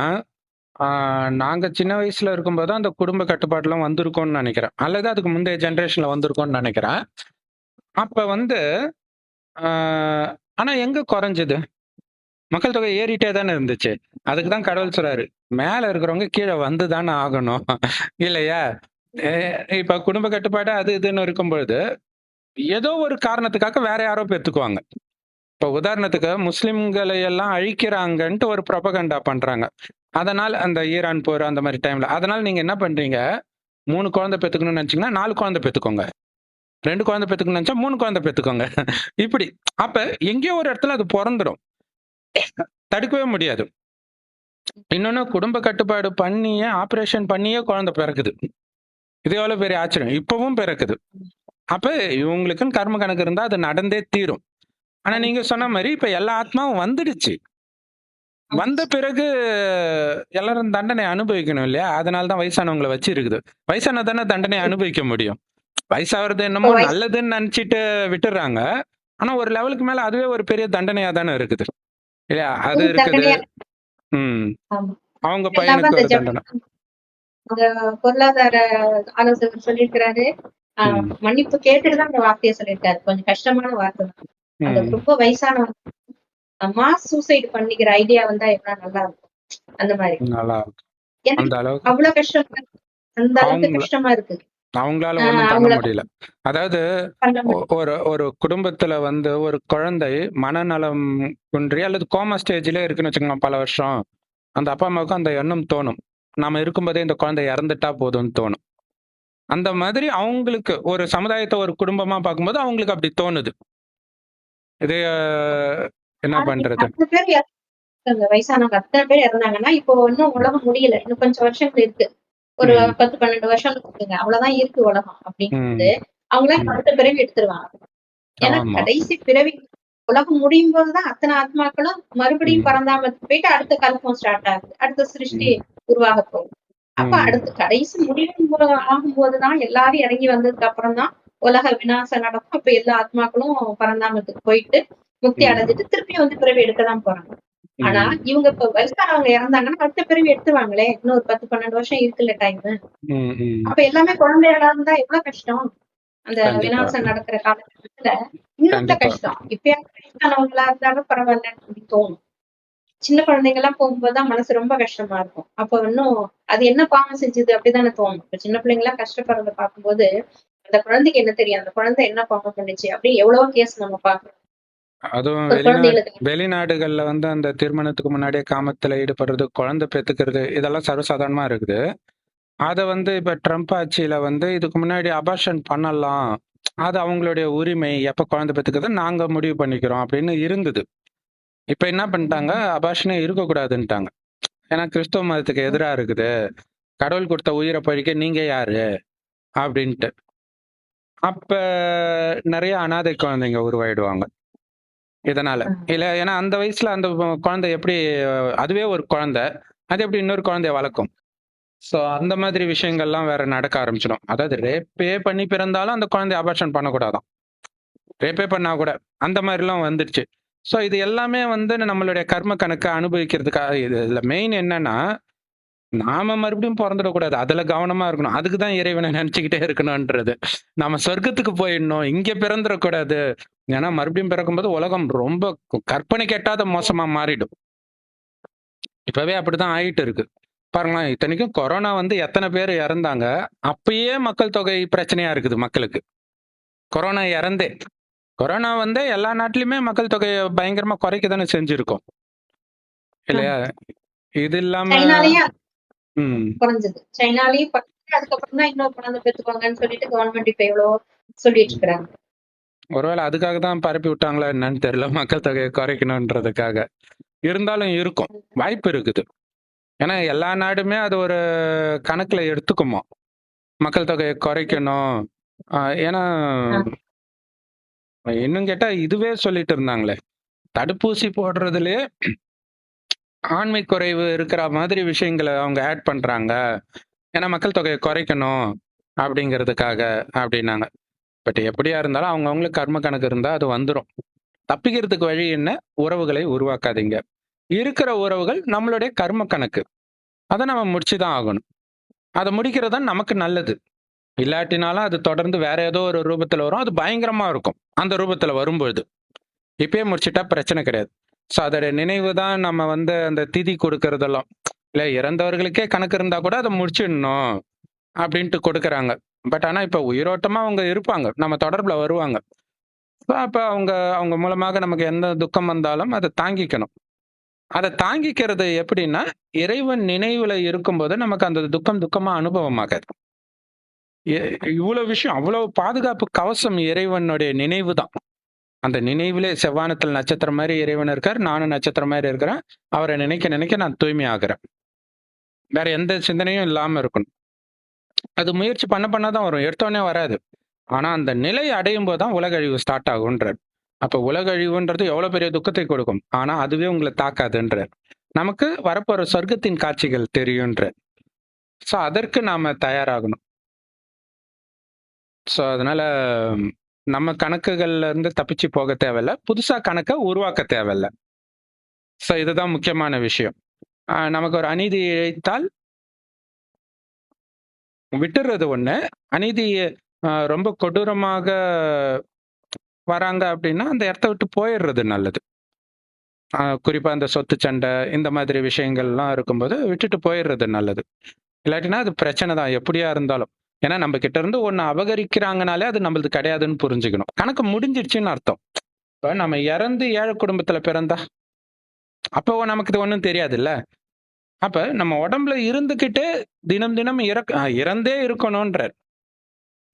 நாங்க சின்ன வயசுல இருக்கும்போது அந்த குடும்ப கட்டுப்பாடுலாம் வந்திருக்கோம்னு நினைக்கிறேன், அல்லது அதுக்கு முந்தைய ஜெனரேஷன்ல வந்திருக்கோம்னு நினைக்கிறேன். அப்ப வந்து ஆனா எங்க குறைஞ்சது? மக்கள் தொகை ஏறிட்டே தானே இருந்துச்சு. அதுக்கு தான் கடவுள் சொல்றாரு, மேல இருக்கிறவங்க கீழ வந்து தானே ஆகணும். இல்லையா? எ இப்ப குடும்ப கட்டுப்பாடு அது இதுன்னு இருக்கும்பொழுது, ஏதோ ஒரு காரணத்துக்காக வேற யாரோ பெத்துக்குவாங்க. இப்ப உதாரணத்துக்கு முஸ்லிம்களை எல்லாம் அழிக்கிறாங்கன்ட்டு ஒரு புரொபகண்டா பண்றாங்க. அதனால அந்த ஈரான் போர் அந்த மாரி டைம்ல. அதனால நீங்க என்ன பண்றீங்க, 3 குழந்தை பெத்துக்கணும்னு நெனச்சீங்கன்னா, 4 குழந்தை பெத்துக்கோங்க. 2 குழந்தை பெத்துக்கணும்னு நெனச்சா 3 குழந்தை பெத்துக்கோங்க. இப்படி. அப்ப எங்கேயோ ஒரு இடத்துல அது பொறந்துரும். தடுக்கவே முடியாது. இன்னொன்னு குடும்ப கட்டுப்பாடு பண்ணியே, ஆப்பரேஷன் பண்ணியே குழந்தை பிறக்குது. இது எவ்வளவு பெரிய ஆச்சரியம். இப்பவும் பிறக்குது. அப்ப இவங்களுக்குன்னு கர்ம கணக்கு இருந்தா அது நடந்தே தீரும். ஆனா நீங்க சொன்ன மாரி இப்ப எல்லா ஆத்மாவும் வந்துடுச்சு. வந்த பிறகு எல்லாரும் தண்டனை அனுபவிக்கணும் இல்லையா? அதனால தான் வயசானவங்கள வச்சு இருக்குது. வயசானா தானே தண்டனை அனுபவிக்க முடியும். வயசாவது இப்போ என்னமோ நல்லதுன்னு நெனச்சுட்டு விட்டுர்றாங்க. ஆனா ஒரு லெவலுக்கு மேல அதுவே ஒரு பெரிய தண்டனையா தானே இருக்குது. இல்லையா? அது இருக்குது. தண்டனையா ம். ஆமா. அவங்க இல்லாம பையனுக்கு அந்த ஒரு தண்டனை. அந்த பொருளாதார ஆலோசகர் சொல்லியிருக்கிறாரு. ம். மன்னிப்பு கேட்டுட்டு தான் அந்த வார்த்தைய சொல்லியிருக்காரு. கொஞ்சம் கஷ்டமான வார்த்தை தான். அந்த ம். ரொம்ப வயசானவங்க மாஸ் சூசைட் பண்ணிக்கிற ஐடியா வந்தா எவ்வளவு நல்லா இருக்கும். அந்த மாரி. நல்லா ஏன்னா அந்த அளவுக்கு அவ்வளவு கஷ்டமா இருக்கு. அந்த அளவுக்கு அவங்கள கஷ்டமா இருக்கு. அவங்களால ஒண்ணும் பண்ண அவங்கள முடியல. அதாவது பண்ண முடியும். ஒரு ஒரு குடும்பத்துல வந்து ஒரு குழந்தை மனநலம் குன்றி அல்லது கோமா ஸ்டேஜ்ல இருக்குன்னு வச்சுக்கோங்க பல வருஷம். அந்த அப்பா, அம்மாவுக்கு அந்த எண்ணம் தோணும். நாம இருக்கும்போதே இந்த குழந்தை இறந்துட்டா போதும்னு தோணும். அந்த மாதிரி அவங்களுக்கு ஒரு சமுதாயத்த ஒரு குடும்பமா பார்க்கும்போது அவங்களுக்கு அப்படி தோணுது. இது என்ன ஆனா இப்ப பண்றது? அத்தன பேர் இறந்தாங்க. வயசானவங்க அத்தன பேர் இறந்தாங்கன்னா, இப்போ இன்னும் உலகம் முடியல. இன்னும் கொஞ்சம் வருஷங்கள் இருக்கு. ஒரு ம். 10, 12 வருஷம் இருக்குங்க. அவ்வளவுதான் இருக்கு உலகம் அப்படிங்கும்போது, ம். அவங்களாம் ம். அடுத்த பிறவி எடுத்துருவாங்க. ஏன்னா ஆமா. கடைசி பிறவி உலகம் முடியும் போதுதான் அத்தனை ஆத்மாக்களும் மறுபடியும் ம். பரந்தாமத்துக்கு போயிட்டு அடுத்த கல்பம் ஸ்டார்ட் ஆகுது. அடுத்த சிருஷ்டி ம். உருவாக போகுது. அப்ப ம். அடுத்து கடைசி ஆகும்போதுதான் எல்லாரும் இறங்கி வந்ததுக்கு அப்புறம் தான் உலக விநாசம் நடக்கும். அப்ப எல்லா ஆத்மாக்களும் பரந்தாமத்துக்கு போயிட்டு முக்தி ம். அடைஞ்சிட்டு திருப்பி வந்து பிறவி எடுக்கதான் போறாங்க. ஆனா ம். இவங்க இப்ப வயசானவங்க இறந்தாங்கன்னா அடுத்த பிறவி எடுத்துருவாங்களே. இன்னும் ஒரு 10, 12 வருஷம் இருக்குல்ல டைம். ம். ம். அப்ப எல்லாமே குழந்தைகளா இருந்தா எவ்வளவு கஷ்டம். அந்த கண்டிப்பா. விநாசம் நடக்கிற காலகட்டத்துல இன்னும் கண்டிப்பா. கஷ்டம். இப்பயாவது வயசானவங்களா இருந்தாலும் பரவாயில்லன்னு சொல்லி தோணும். சின்ன குழந்தைங்க எல்லாம் போகும்போதுதான் மனசு ரொம்ப கஷ்டமா இருக்கும். அப்ப இன்னும் அது என்ன பாவம் செஞ்சது அப்படித்தானே தோணும். இப்ப சின்ன பிள்ளைங்க எல்லாம் கஷ்டப்படுறத பார்க்கும்போது, அந்த குழந்தைக்கு என்ன தெரியும்? அந்த குழந்தை என்ன பாவம் பண்ணுச்சு? அப்படின்னு எவ்வளவோ கேஸ் நம்ம பார்க்கிறோம். அதுவும் ஒரு குழந்தைகளுக்கு வெளிநாடுகள்ல வந்து அந்த திருமணத்துக்கு முன்னாடியே காமத்துல ஈடுபடுறது, குழந்தை பெத்துக்கிறது இதெல்லாம் சர்வசாதாரணமா இருக்குது. அத வந்து இப்ப ட்ரம்ப் ஆட்சியில வந்து இதுக்கு முன்னாடி அபார்ஷன் பண்ணலாம். அது அவங்களுடைய உரிமை. எப்ப குழந்தை பெத்துக்கிறது நாங்க முடிவு பண்ணிக்கிறோம் அப்படின்னு இருந்தது. இப்ப என்ன பண்ணிட்டாங்க, அபார்ஷனே இருக்கக்கூடாதுன்ட்டாங்க. ஏன்னா கிறிஸ்தவ மதத்துக்கு எதிரா இருக்குது. கடவுள் குடுத்த உயிர பழிக்க நீங்க யாரு? அப்படின்ட்டு. அப்ப நெறைய அனாதை குழந்தைங்க உருவாயிடுவாங்க. இதனால. இல்ல ஏன்னா அந்த வயசுல அந்த குழந்தை எப்படி அதுவே ஒரு குழந்தை. அது எப்படி இன்னொரு குழந்தைய வளர்க்கும்? ஸோ அந்த மாதிரி விஷயங்கள்லாம் வேற நடக்க ஆரம்பிச்சிடும். அதாவது ரேப்பே பண்ணி பிறந்தாலும் அந்த குழந்தைய அபார்ஷன் பண்ணக்கூடாதாம். ரேப்பே பண்ணா கூட. அந்த மாரிலாம் வந்துடுச்சு. ஸோ இது எல்லாமே வந்து நம்மளுடைய கர்ம கணக்க அனுபவிக்கிறதுக்காக இதுல மெயின் என்னன்னா, நாம மறுபடியும் பொறந்துடக்கூடாது. அதுல கவனமா இருக்கணும். அதுக்கு தான் இறைவன நெனச்சுக்கிட்டே இருக்கணும்ன்றது. நம்ம சொர்க்கத்துக்கு போயிடணும். இங்க பிறந்துறக்கூடாது. ஏன்னா மறுபடியும் பிறக்கும்போது உலகம் ரொம்ப கற்பனைக்கு எட்டாத மோசமா மாறிடும். இப்பவே அப்படித்தான் ஆயிட்டு இருக்கு. பாருங்களேன், இத்தனைக்கும் கொரோனா வந்து எத்தன பேர் இறந்தாங்க. அப்பயே மக்கள் தொகை பிரச்சனையா இருக்குது மக்களுக்கு. கொரோனா இறந்தே. கொரோனா வந்து எல்லா நாட்டிலுமே மக்கள் தொகைய பயங்கரமா குறைக்க தானே செஞ்சிருக்கும். இல்லையா? இது இல்லாம சைனாலயும் ம். குறைஞ்சது. சைனாலயும் அதுக்கப்புறம் தான் இன்னொரு குழந்தை பெத்துக்கோங்கன்னு சொல்லிட்டு கவர்மெண்ட் இப்ப எவ்வளவோ சொல்லிட்டு இருக்கிறாங்க. ஒருவேள அதுக்காக தான் பரப்பி விட்டாங்களா என்னன்னு தெரியல. மக்கள் தொகைய குறைக்கணுன்றதுக்காக. இருந்தாலும் இருக்கும். வாய்ப்பு இருக்குது. ஏன்னா எல்லா நாடுமே அது ஒரு கணக்குல எடுத்துக்குமாம். மக்கள் தொகைய குறைக்கணும். ஏன்னா இன்னும் கேட்டா இதுவே சொல்லிட்டு இருந்தாங்களே. தடுப்பூசி போடுறதுலயே ஆண்மை குறைவு இருக்கிற மாதிரி விஷயங்கள அவங்க ஆட் பண்றாங்க. ஏன்னா மக்கள் தொகைய குறைக்கணும் அப்படிங்கிறதுக்காக அப்படின்னாங்க. பட் எப்படியா இருந்தாலும் அவங்கவங்களுக்கு கர்ம கணக்கு இருந்தா அது வந்துரும். தப்பிக்கிறதுக்கு வழி என்ன? உறவுகளை உருவாக்காதீங்க. இருக்கிற உறவுகள் நம்மளுடைய கர்ம கணக்கு. அத நம்ம முடிச்சு தான் ஆகணும். அத முடிக்கிறது தான் நமக்கு நல்லது. இல்லாட்டினாலும் அது தொடர்ந்து வேற ஏதோ ஒரு ரூபத்துல வரும். அது பயங்கரமா இருக்கும். அந்த ரூபத்துல வரும்பொழுது. இப்பயே முடிச்சுட்டா பிரச்சனை கிடையாது. ஸோ அதோட நினைவு தான் நம்ம வந்து அந்த திதி கொடுக்கறதெல்லாம். இல்ல இறந்தவர்களுக்கே கணக்கு இருந்தா கூட அத முடிச்சிடணும் அப்படின்ட்டு கொடுக்குறாங்க. பட் ஆனா இப்ப உயிரோட்டமா அவங்க இருப்பாங்க. நம்ம தொடர்புல வருவாங்க. அப்ப அவங்க அவங்க மூலமாக நமக்கு எந்த துக்கம் வந்தாலும் அத தாங்கிக்கணும். அத தாங்கிக்கிறது எப்படின்னா, இறைவன் நினைவுல இருக்கும்போது நமக்கு அந்த துக்கம் துக்கமா அனுபவமாகாது. எ இவ்வளவு விஷயம், அவ்வளவு பாதுகாப்பு கவசம் இறைவனுடைய நினைவு தான். அந்த நினைவிலே செவ்வானத்தில் நட்சத்திரம் மாரி இறைவன் இருக்கார். நானும் நட்சத்திரம் மாரி இருக்கிறேன். அவர நினைக்க நினைக்க நான் தூய்மை ஆகுறேன். வேற எந்த சிந்தனையும் இல்லாம இருக்கணும். அது முயற்சி பண்ண பண்ண தான் வரும். எடுத்தோனே வராது. ஆனா அந்த நிலை அடையும் போது தான் உலக அழிவு ஸ்டார்ட் ஆகுன்றார். அப்ப உலக அழிவுன்றது எவ்வளவு பெரிய துக்கத்தை கொடுக்கும். ஆனா அதுவே உங்கள தாக்காதுன்றார். நமக்கு வரப்போற சொர்க்கத்தின் காட்சிகள் தெரியுன்றார். ஸோ அதற்கு நாம தயாராகணும். ஸோ அதனால நம்ம கணக்குகள்ல இருந்து தப்பிச்சு போக தேவையில்ல. புதுசா கணக்க உருவாக்க தேவையில்ல. ஸோ இதுதான் முக்கியமான விஷயம். நமக்கு ஒரு அநீதி இழைத்தால் விட்டுறது ஒண்ணு. அநீதி ரொம்ப கொடூரமாக வராங்க அப்படின்னா, அந்த இடத்த விட்டு போயிடுறது நல்லது. குறிப்பா இந்த சொத்து சண்டை, இந்த மாதிரி விஷயங்கள்லாம் இருக்கும்போது விட்டுட்டு போயிடுறது நல்லது. இல்லாட்டினா அது பிரச்சனை தான் எப்படியா இருந்தாலும். ஏன்னா நம்ம கிட்ட இருந்து ஒண்ணு அபகரிக்கிறாங்கனாலே அது நம்மளது கிடையாதுன்னு புரிஞ்சுக்கணும். கணக்கு முடிஞ்சிடுச்சுன்னு அர்த்தம். இப்ப நம்ம இறந்து ஏழை குடும்பத்துல பிறந்தா, அப்போ நமக்கு இது ஒண்ணும் தெரியாதுல்ல. அப்ப நம்ம உடம்புல இருந்துகிட்டே தினம் தினம் இறந்தே இருக்கணும்ன்றார்.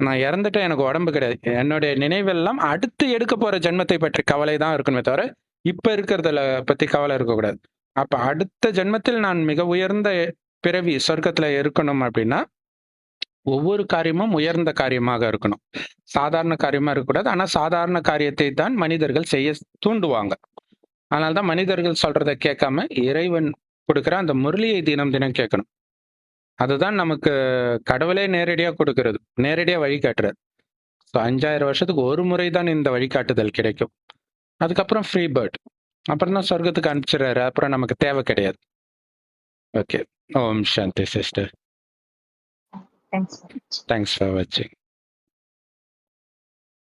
நான் இறந்துட்டேன் எனக்கு உடம்பு கிடையாது. என்னுடைய நினைவெல்லாம் அடுத்து எடுக்க போற ஜென்மத்தை பற்றி கவலை தான் இருக்கணுமே தவிர, இப்ப இருக்கிறதுல பத்தி கவலை இருக்கக்கூடாது. அப்ப அடுத்த ஜென்மத்தில் நான் மிக உயர்ந்த பிறவி சொர்க்கத்துல இருக்கணும் அப்படின்னா, ஒவ்வொரு காரியமும் உயர்ந்த காரியமாக இருக்கணும். சாதாரண காரியமா இருக்கக்கூடாது. ஆனா சாதாரண காரியத்தை தான் மனிதர்கள் செய்ய தூண்டுவாங்க. அதனால தான் மனிதர்கள் சொல்றத கேட்காம, இறைவன் கொடுக்கிற அந்த முரளியை தினம் தினம் கேட்கணும். அதுதான் நமக்கு கடவுளே நேரடியா கொடுக்கிறது. நேரடியா வழிகாட்டுறார். ஸோ 5000 வருஷத்துக்கு ஒரு முறை தான் இந்த வழிகாட்டுதல் கிடைக்கும். அதுக்கப்புறம் ஃப்ரீ பேர்ட். அப்புறம் தான் சொர்க்கத்துக்கு அனுப்பிச்சுறாரு. அப்புறம் நமக்கு தேவை கிடையாது. ஓகே. ஓம் சாந்தி சிஸ்டர். தேங்க்ஸ். தேங்க்ஸ் ஃபார் வாட்சிங்.